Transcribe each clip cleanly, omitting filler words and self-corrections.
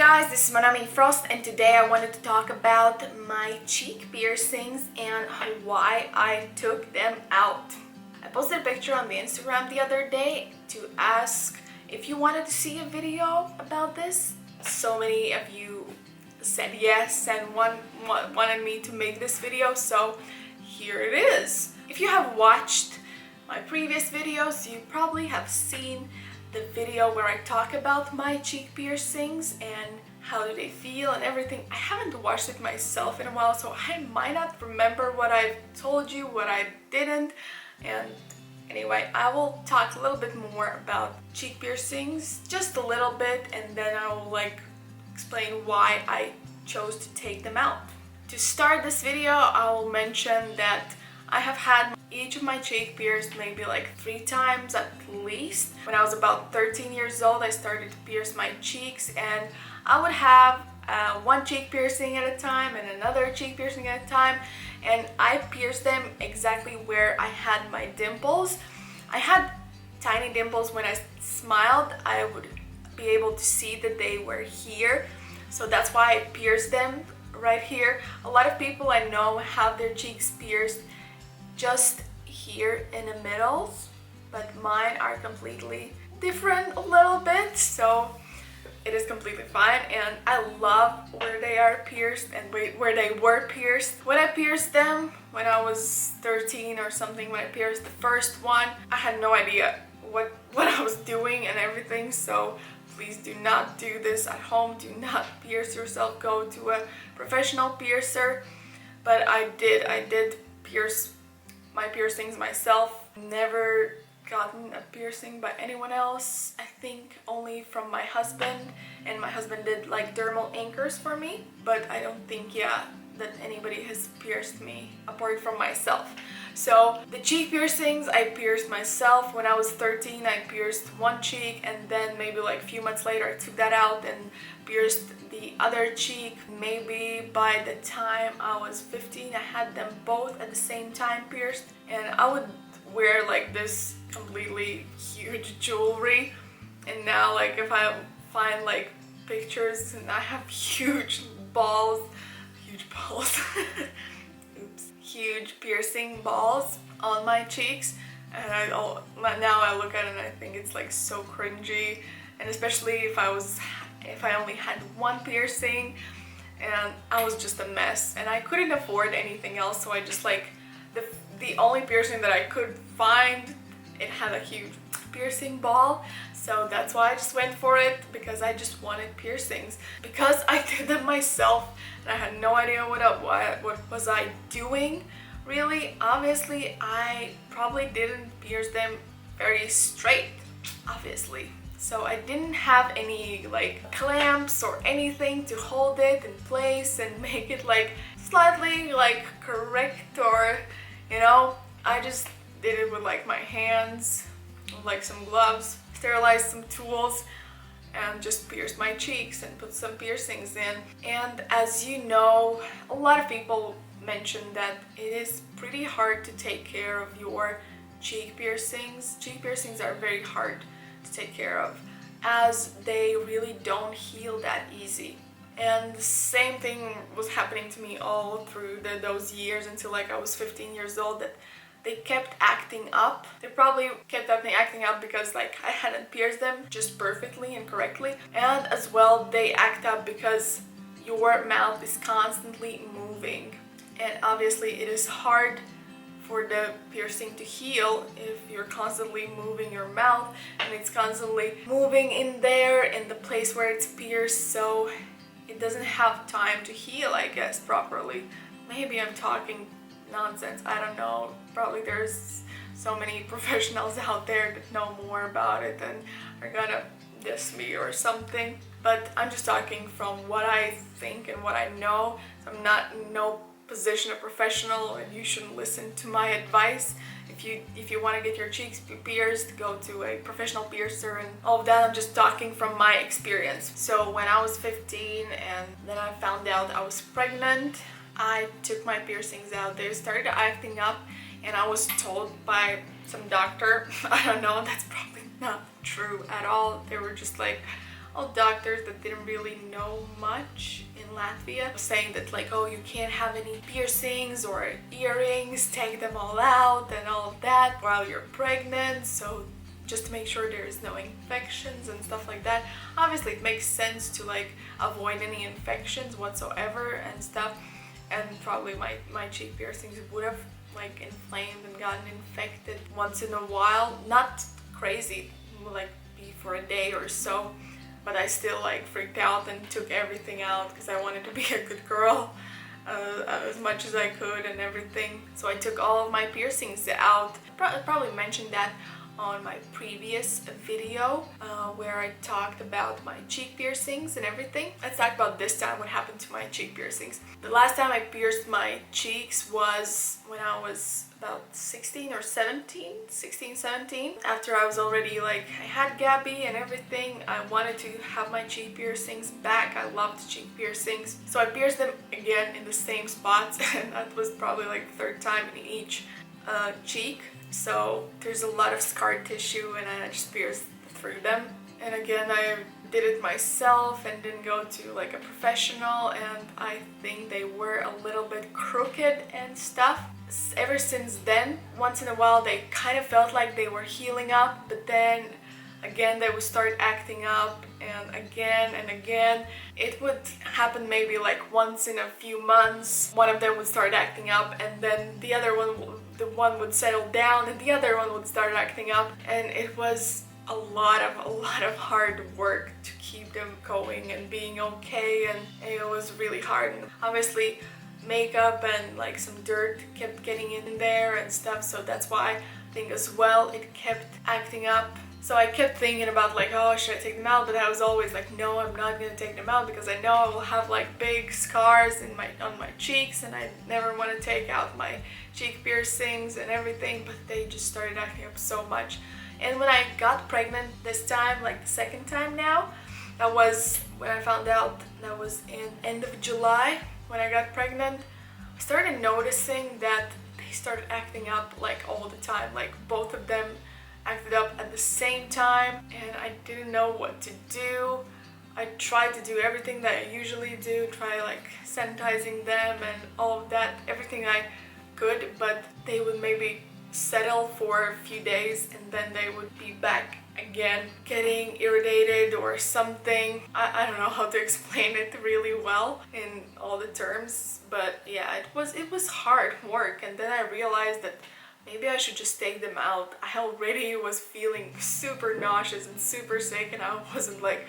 guys, this is Monami Frost, and today I wanted to talk about my cheek piercings and why I took them out. I posted a picture on the Instagram the other day to ask if you wanted to see a video about this. So many of you said yes and wanted me to make this video, so here it is. If you have watched my previous videos, you probably have seen the video where I talk about my cheek piercings and how do they feel and everything. I haven't watched it myself in a while, so I might not remember what I told you, what I didn't. And anyway, I will talk a little bit more about cheek piercings, just a little bit, and then I will explain why I chose to take them out. To start this video, I will mention that I have had each of my cheek pierced maybe 3 times at least. When I was about 13 years old, I started to pierce my cheeks, and I would have one cheek piercing at a time and another cheek piercing at a time, and I pierced them exactly where I had my dimples. I had tiny dimples. When I smiled, I would be able to see that they were here, so that's why I pierced them right here. A lot of people I know have their cheeks pierced just here in the middle, but mine are completely different a little bit, so it is completely fine, and I love where they are pierced and where they were pierced. When I pierced them when I was 13 or something, when I pierced the first one, I had no idea what I was doing and everything, so please do not do this at home. Do not pierce yourself. Go to a professional piercer. But I did pierce my piercings myself. Never gotten a piercing by anyone else. I think only from my husband, and my husband did dermal anchors for me, but I don't think that anybody has pierced me apart from myself. So the cheek piercings I pierced myself. When I was 13, I pierced one cheek, and then maybe a few months later I took that out and pierced the other cheek. Maybe by the time I was 15, I had them both at the same time pierced, and I would wear this completely huge jewelry, and now if I find pictures and I have huge balls oops, huge piercing balls on my cheeks, and now I look at it and I think it's so cringy, and especially if I only had one piercing, and I was just a mess and I couldn't afford anything else, so I just the only piercing that I could find, it had a huge piercing ball, so that's why I just went for it, because I just wanted piercings. Because I did them myself and I had no idea what was I doing really. Obviously I probably didn't pierce them very straight, obviously, so I didn't have any clamps or anything to hold it in place and make it slightly correct, or I just did it with my hands, with some gloves, sterilized some tools, and just pierced my cheeks and put some piercings in. And as you know, a lot of people mention that it is pretty hard to take care of your cheek piercings. Cheek piercings are very hard to take care of, as they really don't heal that easy. And the same thing was happening to me all through those years until I was 15 years old, that they kept acting up. They probably kept acting up because I hadn't pierced them just perfectly and correctly, and as well they act up because your mouth is constantly moving, and obviously it is hard for the piercing to heal if you're constantly moving your mouth and it's constantly moving in there in the place where it's pierced, so it doesn't have time to heal, I guess, properly. Maybe I'm talking nonsense, I don't know. Probably there's so many professionals out there that know more about it and are gonna diss me or something, but I'm just talking from what I think and what I know. So I'm not in no position of professional, and you shouldn't listen to my advice. If you want to get your cheeks pierced, go to a professional piercer and all of that. I'm just talking from my experience. So when I was 15 and then I found out I was pregnant, I took my piercings out. They started acting up, and I was told by some doctor, I don't know, that's probably not true at all. They were just all doctors that didn't really know much in Latvia, saying that like, oh, you can't have any piercings or earrings, take them all out and all of that while you're pregnant, so just to make sure there is no infections and stuff like that. Obviously it makes sense to like avoid any infections whatsoever and stuff, and probably my cheek piercings would have like inflamed and gotten infected once in a while. Not crazy, like be for a day or so, but I still like freaked out and took everything out because I wanted to be a good girl as much as I could and everything. So I took all of my piercings out. Probably mentioned that on my previous video where I talked about my cheek piercings and everything. Let's talk about this time, what happened to my cheek piercings. The last time I pierced my cheeks was when I was about 16 or 17, 16, 17. After I was already like, I had Gabby and everything, I wanted to have my cheek piercings back. I loved cheek piercings. So I pierced them again in the same spots, and that was probably like the third time in each cheek. So there's a lot of scar tissue and I just pierced through them. And again, I did it myself and didn't go to like a professional, and I think they were a little bit crooked and stuff. Ever since then, once in a while they kind of felt like they were healing up, but then again they would start acting up, and again. It would happen maybe like once in a few months. One of them would start acting up, and then the one would settle down, and the other one would start acting up, and it was a lot of hard work to keep them going and being okay, and it was really hard. And obviously makeup and like some dirt kept getting in there and stuff, so that's why I think as well it kept acting up. So I kept thinking about like, oh, should I take them out? But I was always like, no, I'm not gonna take them out because I know I will have like big scars on my cheeks, and I never want to take out my cheek piercings and everything. But they just started acting up so much. And when I got pregnant this time, like the second time now, that was when I found out. That was in end of July when I got pregnant. I started noticing that they started acting up like all the time, like both of them acted up at the same time, and I didn't know what to do. I tried to do everything that I usually do, try like sanitizing them and all of that, everything I could, but they would maybe settle for a few days and then they would be back again, getting irritated or something. I don't know how to explain it really well in all the terms, but yeah, it was hard work. And then I realized that maybe I should just take them out. I already was feeling super nauseous and super sick, and I wasn't like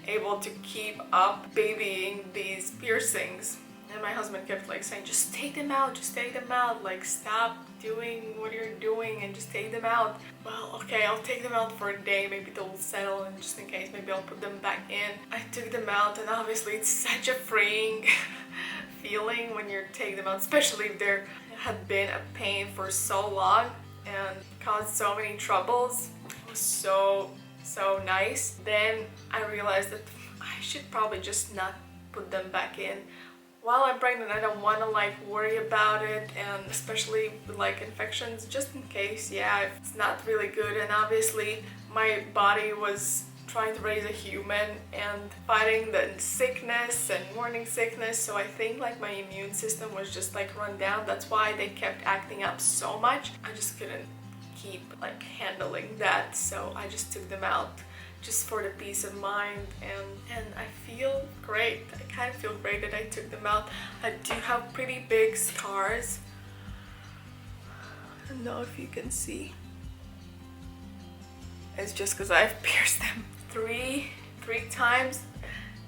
able to keep up babying these piercings. And my husband kept like saying, just take them out, like stop doing what you're doing and just take them out. Well, okay, I'll take them out for a day, maybe they'll settle, and just in case maybe I'll put them back in. I took them out, and obviously it's such a freeing feeling when you take them out, especially if there had been a pain for so long and caused so many troubles. It was so nice. Then I realized that I should probably just not put them back in. While I'm pregnant, I don't want to like worry about it, and especially with like infections, just in case, yeah, it's not really good. And obviously my body was trying to raise a human and fighting the sickness and morning sickness, so I think like my immune system was just like run down. That's why they kept acting up so much. I just couldn't keep like handling that, so I just took them out just for the peace of mind, and I feel great. I kind of feel great that I took them out. I do have pretty big scars. I don't know if you can see. It's just because I've pierced them three times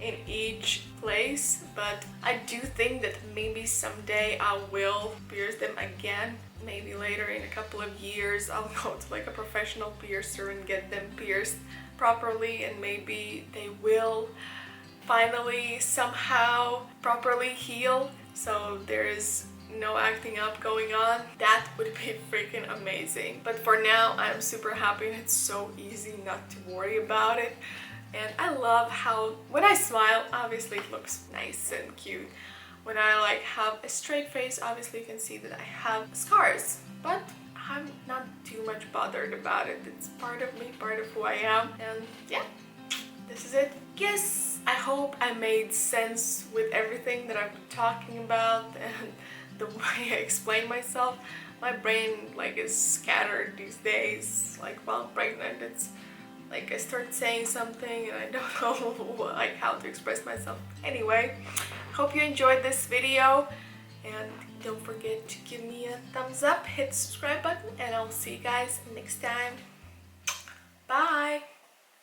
in each place, but I do think that maybe someday I will pierce them again. Maybe later in a couple of years I'll go to like a professional piercer and get them pierced properly, and maybe they will finally somehow properly heal, so there is no acting up going on. That would be freaking amazing. But for now, I'm super happy, and it's so easy not to worry about it. And I love how when I smile, obviously it looks nice and cute. When I like have a straight face, obviously you can see that I have scars, but I'm not too much bothered about it. It's part of me, part of who I am, and yeah, this is it. Yes, I hope I made sense with everything that I'm talking about and the way I explain myself. My brain like is scattered these days. Like while I'm pregnant, it's like I start saying something and I don't know like how to express myself. Anyway, hope you enjoyed this video, and don't forget to give me a thumbs up, hit the subscribe button, and I'll see you guys next time. Bye!